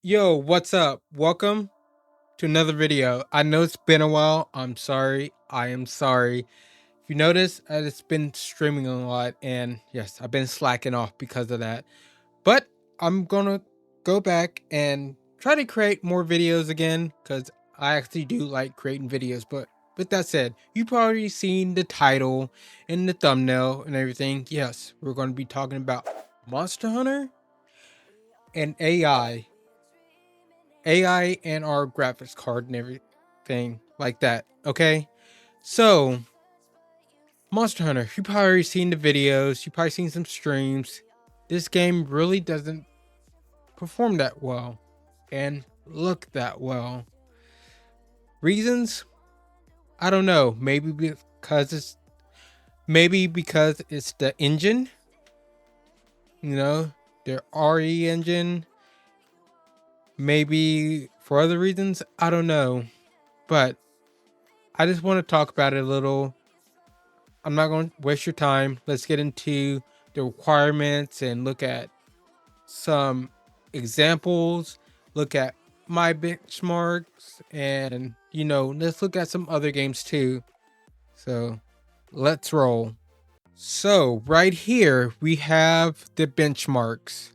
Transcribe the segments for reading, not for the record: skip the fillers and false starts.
Yo, what's up? Welcome to another video. I know it's been a while. I'm sorry. I am sorry. If you notice, it's been streaming a lot, and yes, I've been slacking off because of that. But I'm gonna go back and try to create more videos again because I actually do like creating videos. But with that said, you've probably seen the title and the thumbnail and everything. Yes, we're going to be talking about Monster Hunter and AI and our graphics card and everything like that. Okay, so Monster Hunter, you probably already seen the videos, you probably seen some streams. This game really doesn't perform that well and look that well. Reasons? I don't know. Maybe because it's the engine, you know, their RE engine. Maybe for other reasons, I don't know. But I just want to talk about it a little. I'm not going to waste your time. Let's get into the requirements and look at some examples, look at my benchmarks, and let's look at some other games too. So let's roll. So right here we have the benchmarks.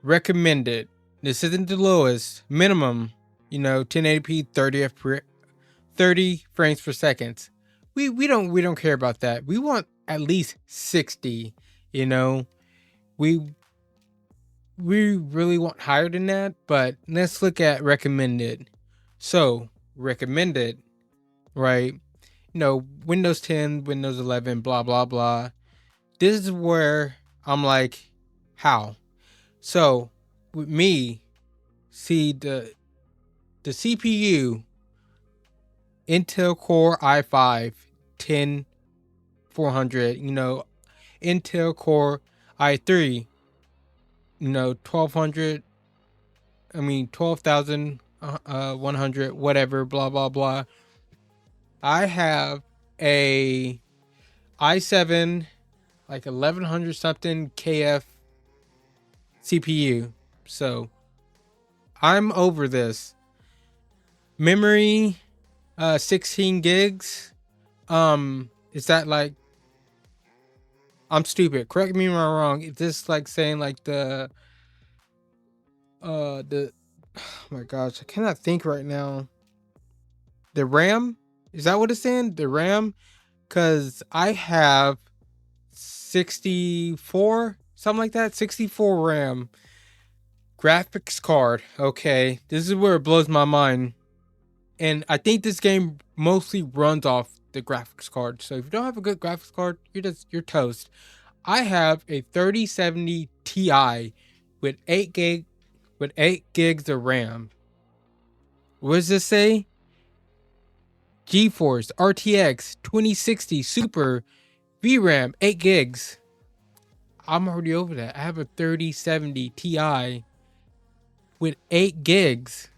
Recommended. This isn't the lowest. Minimum, 1080p 30 frames per second. We don't care about that. We want at least 60. You know, we we really want higher than that, but let's look at recommended. So recommended, right? Windows 10, Windows 11, blah blah blah. This is where I'm like, how? So with me, see the CPU, Intel Core i5 10400, Intel Core i3, 1200, 12,100, whatever, blah blah blah. I have a i7 like 1100 something KF CPU. So I'm over this. Memory 16 gigs. Is that like, I'm stupid. Correct me if I'm wrong. Is this like saying like the oh my gosh, I cannot think right now. The RAM? Is that what it's saying? The RAM? Cause I have 64, something like that. 64 RAM. Graphics card. Okay. This is where it blows my mind. And I think this game mostly runs off the graphics card. So if you don't have a good graphics card, you're toast. I have a 3070 Ti with 8 gigs of RAM. What does this say? GeForce RTX 2060 Super VRAM 8 gigs. I'm already over that. I have a 3070 Ti with 8 gigs.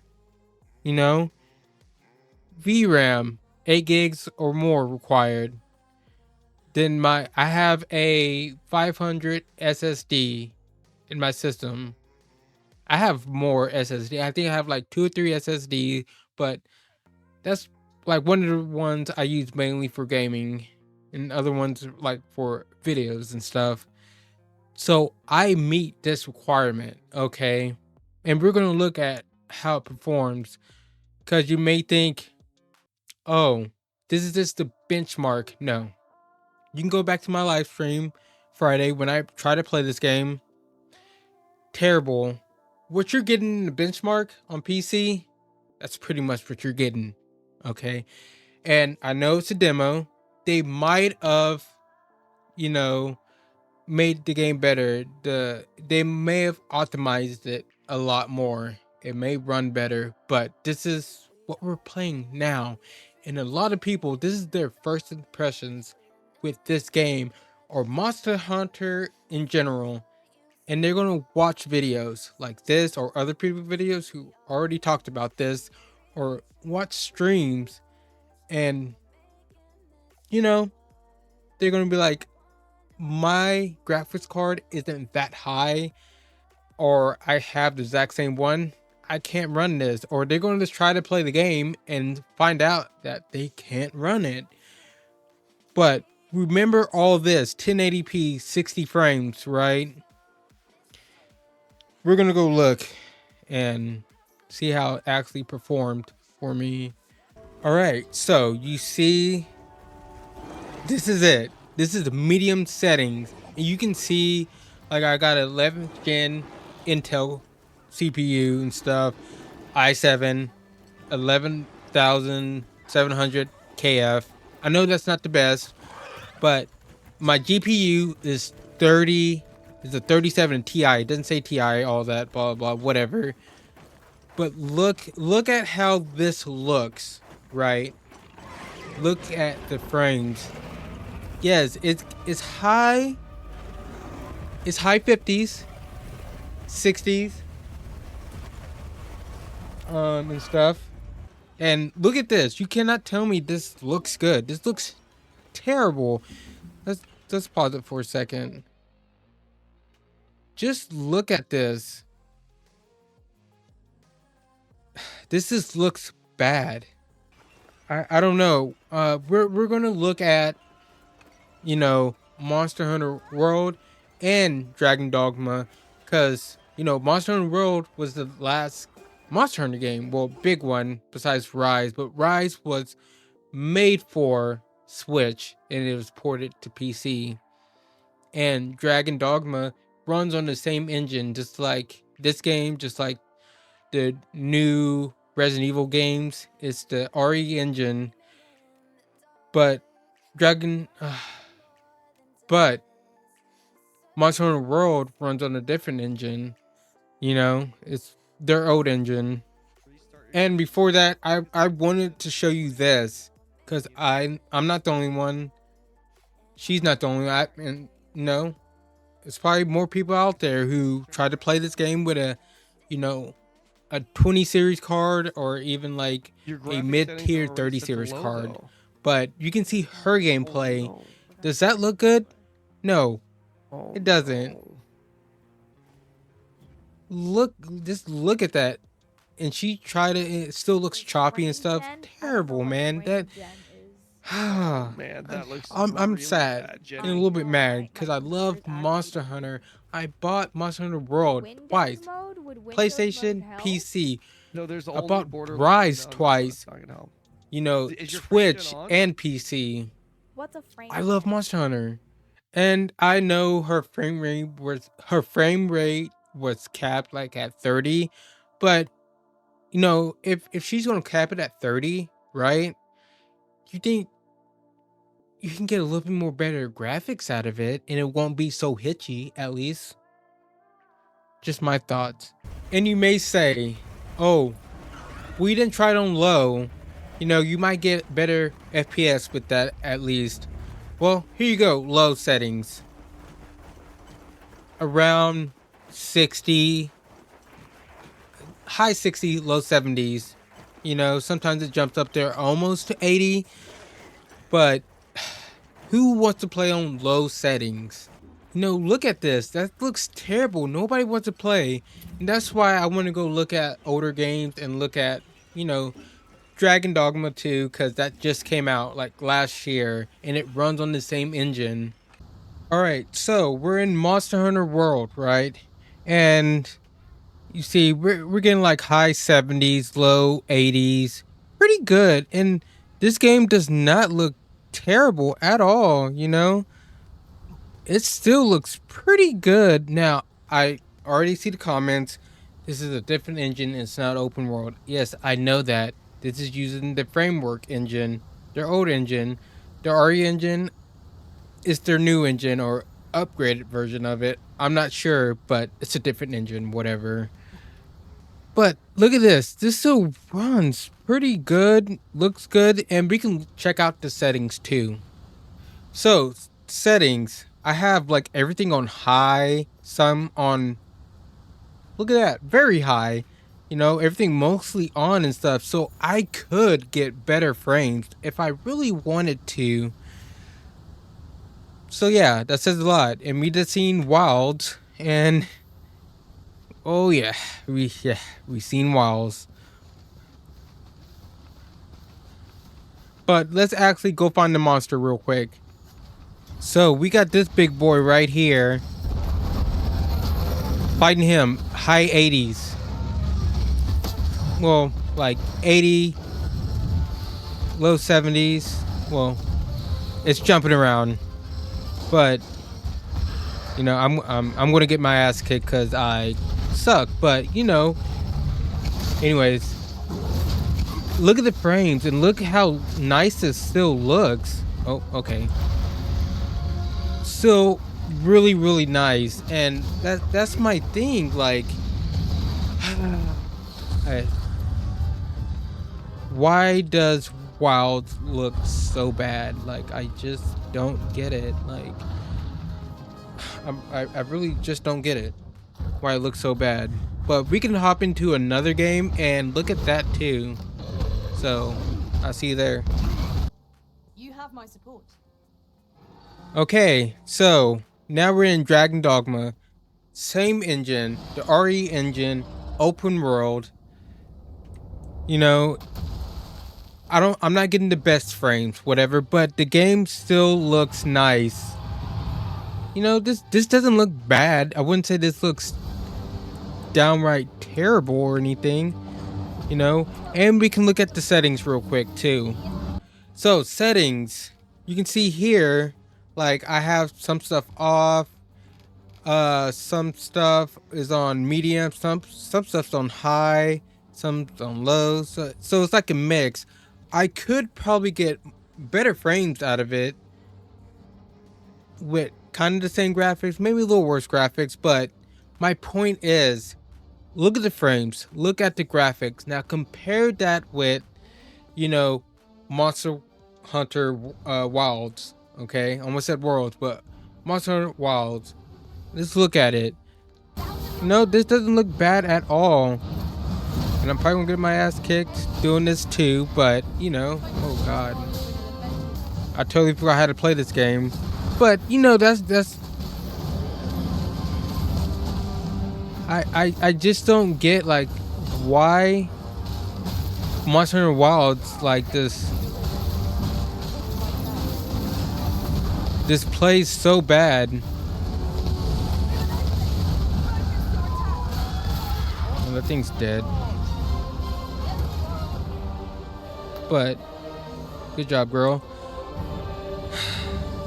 VRAM 8 gigs or more required. Then I have a 500 SSD in my system. I have more SSD. I think I have like 2 or 3 SSD, but that's like one of the ones I use mainly for gaming, and other ones like for videos and stuff. So I meet this requirement, okay? And we're going to look at how it performs, because you may think, oh, this is just the benchmark. No. You can go back to my live stream Friday when I try to play this game. Terrible. What you're getting in the benchmark on PC, that's pretty much what you're getting. Okay. And I know it's a demo. They might have, made the game better. They may have optimized it a lot more. It may run better, but this is what we're playing now. And a lot of people, this is their first impressions with this game or Monster Hunter in general. And they're going to watch videos like this or other people videos who already talked about this, or watch streams, and they're going to be like, my graphics card isn't that high, or I have the exact same one. I can't run this, or they're going to try to play the game and find out that they can't run it. But remember all this 1080p 60 frames, right? We're going to go look and see how it actually performed for me. All right, so you see, this is it. This is the medium settings, and you can see like I got 11th gen Intel CPU and stuff, i7 11700 KF. I know that's not the best, but my GPU is 30, is a 37 Ti. It doesn't say Ti, all that, blah, blah, whatever. But look at how this looks, right? Look at the frames. Yes, it's high 50s, 60s, and stuff. And look at this. You cannot tell me this looks good. This looks terrible. Let's pause it for a second. Just look at this. This looks bad. I don't know. We're gonna look at, you know, Monster Hunter World and Dragon Dogma, because you know Monster Hunter World was the last Monster Hunter game, well, big one besides Rise, but Rise was made for Switch and it was ported to PC. And Dragon Dogma runs on the same engine, just like this game, just like the new Resident Evil games. It's the RE engine, but Dragon, but Monster Hunter World runs on a different engine. You know, it's their old engine. And before that, I wanted to show you this because I'm not the only one. She's not the only one. And no, it's probably more people out there who try to play this game with a, you know, a 20 series card or even like a mid-tier 30 series card. But you can see her gameplay. Oh, no. Does that look good? No, Oh, it doesn't. no. Look, just look at that. And she tried to, it still looks choppy and stuff. Terrible, man. That Man, that looks I'm really sad bad, and Jenny. a little bit mad because I love Monster Hunter. I bought Monster Hunter World twice. PlayStation, PC. No, there's I only bought Borderlands. Rise No, twice. it's not gonna help. You know, Is your frame Switch on? and PC. What's a frame? I love Monster Hunter, and I know her frame rate was capped like at 30, but you know, if she's gonna cap it at 30, right? You think you can get a little bit more better graphics out of it and it won't be so hitchy, at least. Just my thoughts. And you may say, oh, we didn't try it on low. You know, you might get better FPS with that at least. Well, here you go, low settings. Around 60, high 60, low 70s. You know, sometimes it jumps up there almost to 80. But who wants to play on low settings? You know, look at this. That looks terrible. Nobody wants to play. And that's why I want to go look at older games and look at, you know, Dragon Dogma 2, because that just came out like last year and it runs on the same engine. Alright, so we're in Monster Hunter World, right? And you see, we're getting like high 70s, low 80s. Pretty good. And this game does not look terrible at all, you know? It still looks pretty good. Now, I already see the comments. This is a different engine. It's not open world. Yes, I know that. This is using the framework engine, their old engine. The RE engine is their new engine or upgraded version of it. I'm not sure, but it's a different engine, whatever. But look at this. This still runs pretty good, looks good, and we can check out the settings too. So, settings. I have like everything on high, some on, look at that, very high. You know, everything mostly on and stuff. So I could get better frames if I really wanted to. So yeah, that says a lot. And we just seen Wilds, and Oh yeah, we seen walls. But let's actually go find the monster real quick. So we got this big boy right here. Fighting him, high 80s. Well, like 80, low 70s. Well, it's jumping around. But you know, I'm gonna get my ass kicked because I suck. But you know, anyways, look at the frames and look how nice this still looks. Oh, okay. Still really nice, and that's my thing. Like, I, why does Wild look so bad? Like, I just don't get it. Like, I really just don't get it. Why it looks so bad. But we can hop into another game and look at that too. So, I'll see you there. You have my support. Okay, so now we're in Dragon Dogma. Same engine, the RE engine, open world. You know, I'm not getting the best frames, whatever, but the game still looks nice. You know, this doesn't look bad. I wouldn't say this looks downright terrible or anything, you know. And we can look at the settings real quick too. So settings, you can see here, like I have some stuff off, some stuff is on medium, some stuff's on high, some on low, so it's like a mix. I could probably get better frames out of it with kind of the same graphics, maybe a little worse graphics, but my point is, look at the frames, look at the graphics. Now compare that with, you know, Monster Hunter Wilds. Okay, almost said Worlds, but Monster Hunter Wilds. Let's look at it. No, this doesn't look bad at all. And I'm probably gonna get my ass kicked doing this too, but you know, oh god. I totally forgot how to play this game. But you know, that's I just don't get like why Monster Hunter Wilds like this plays so bad. Oh, that thing's dead. But good job, girl.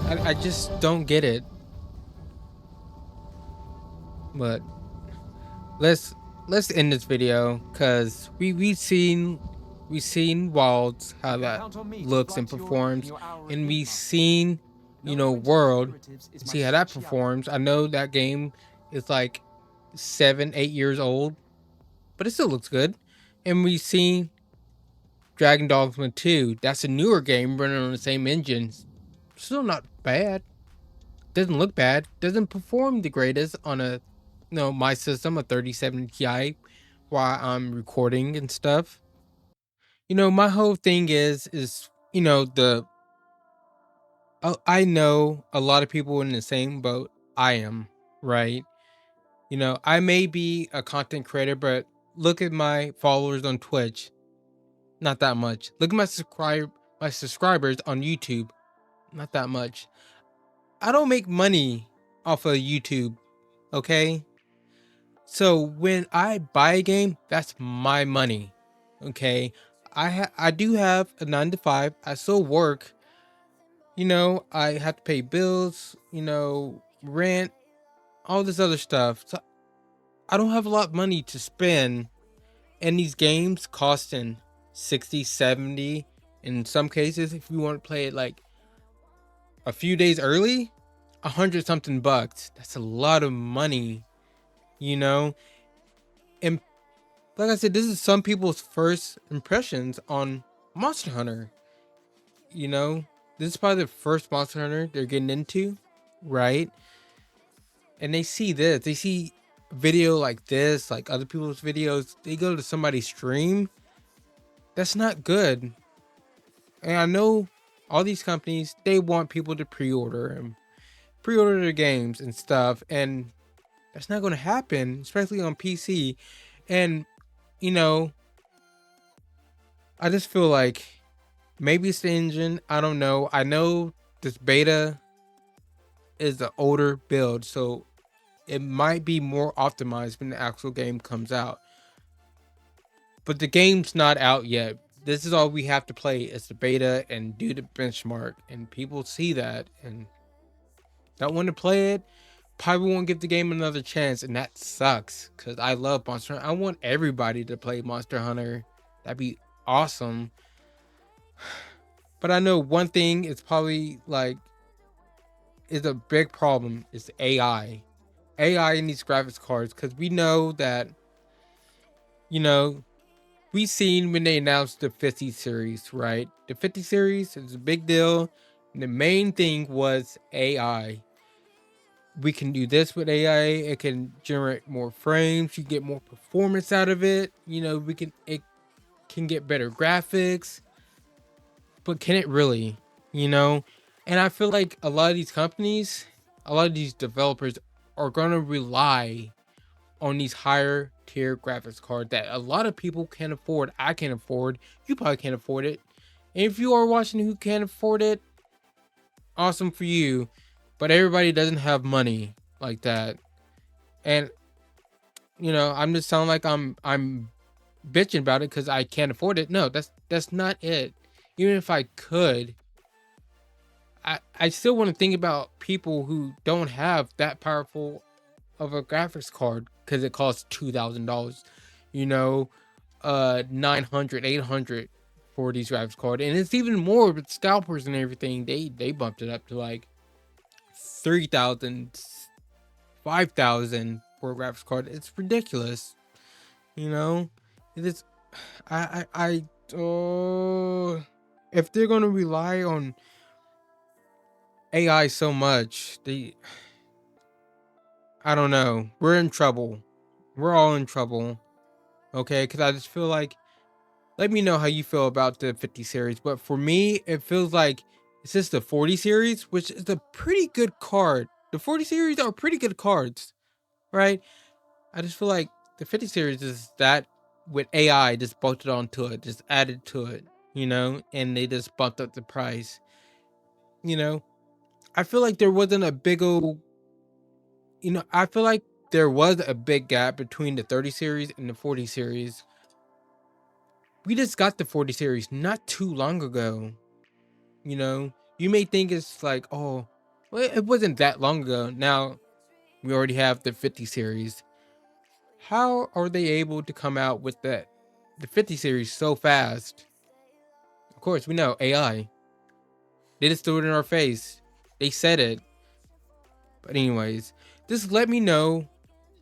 I just don't get it. But let's end this video because we've seen Wilds how that looks and performs, and we've seen, you know, World, see how that performs. I know that game is like 7-8 years old, but it still looks good. And we've seen Dragon Dogma 2. That's a newer game running on the same engine. Still not bad. Doesn't look bad. Doesn't perform the greatest on a, you know, my system, a 3070 Ti, while I'm recording and stuff. You know, my whole thing is you know, I know a lot of people in the same boat I am, right? You know, I may be a content creator, but look at my followers on Twitch. Not that much. Look at my subscribers on YouTube. Not that much. I don't make money off of YouTube, okay? So when I buy a game, that's my money, okay? I do have a 9 to 5. I still work. You know, I have to pay bills, you know, rent, all this other stuff. So I don't have a lot of money to spend, and these games costing 60, 70, in some cases if you want to play it like a few days early, 100 something bucks. That's a lot of money, you know. And like I said, this is some people's first impressions on Monster Hunter. You know, this is probably the first Monster Hunter they're getting into, right? And they see this, they see video like this, like other people's videos. They go to somebody's stream. That's not good. And I know all these companies, they want people to pre-order and pre-order their games and stuff. And That's not going to happen, especially on PC. And, you know, I just feel like maybe it's the engine. I don't know. I know this beta is the older build, so it might be more optimized when the actual game comes out. But the game's not out yet. This is all we have to play is the beta and do the benchmark. And people see that and don't want to play it. Probably won't give the game another chance. And that sucks because I love Monster Hunter. I want everybody to play Monster Hunter. That'd be awesome. But I know one thing is probably like is a big problem is AI. AI in these graphics cards, because we know that, you know, we seen when they announced the 50 series, right? The 50 series is a big deal. And the main thing was AI. We can do this with AI. It can generate more frames. You get more performance out of it. You know, it can get better graphics. But can it really? You know? And I feel like a lot of these companies, a lot of these developers are gonna rely on these higher tier graphics cards that a lot of people can afford. I can afford. You probably can't afford it. And if you are watching who can afford it, awesome for you. But everybody doesn't have money like that. And you know, I'm just sounding like I'm bitching about it because I can't afford it. No, that's not it. Even if I could, I still want to think about people who don't have that powerful of a graphics card because it costs $2,000, you know, 900, 800 for these graphics card. And it's even more with scalpers and everything. They bumped it up to like 3,000, 5,000 for a graphics card. It's ridiculous, you know. It is. If they're gonna rely on AI so much, I don't know. We're in trouble. We're all in trouble. Okay, because I just feel like, let me know how you feel about the 50 series. But for me, it feels like it's just the 40 series, which is a pretty good card. The 40 series are pretty good cards, right? I just feel like the 50 series is that with AI just bolted onto it, just added to it, you know, and they just bumped up the price. You know, I feel like there wasn't a big old, I feel like there was a big gap between the 30 series and the 40 series. We just got the 40 series not too long ago. You know, you may think it's like, oh, well, it wasn't that long ago. Now we already have the 50 series. How are they able to come out with the 50 series so fast? Of course, we know AI. They just threw it in our face. They said it. But anyways, just let me know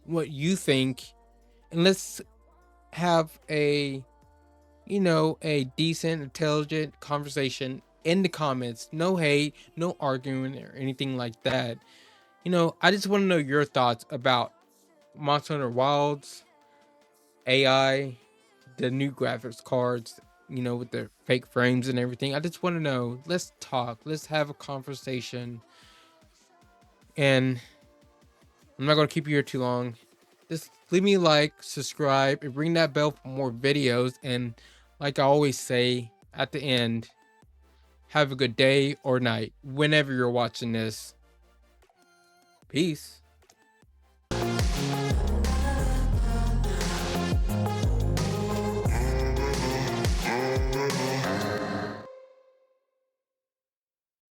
what you think, and let's have a decent, intelligent conversation in the comments. No hate, no arguing or anything like that. I just want to know your thoughts about Monster Hunter Wilds, AI, the new graphics cards, with the fake frames and everything. I just want to know. Let's talk. Let's have a conversation. And I'm not going to keep you here too long. Just leave me a like, subscribe, and ring that bell for more videos. And like I always say at the end, have a good day or night whenever you're watching this. Peace.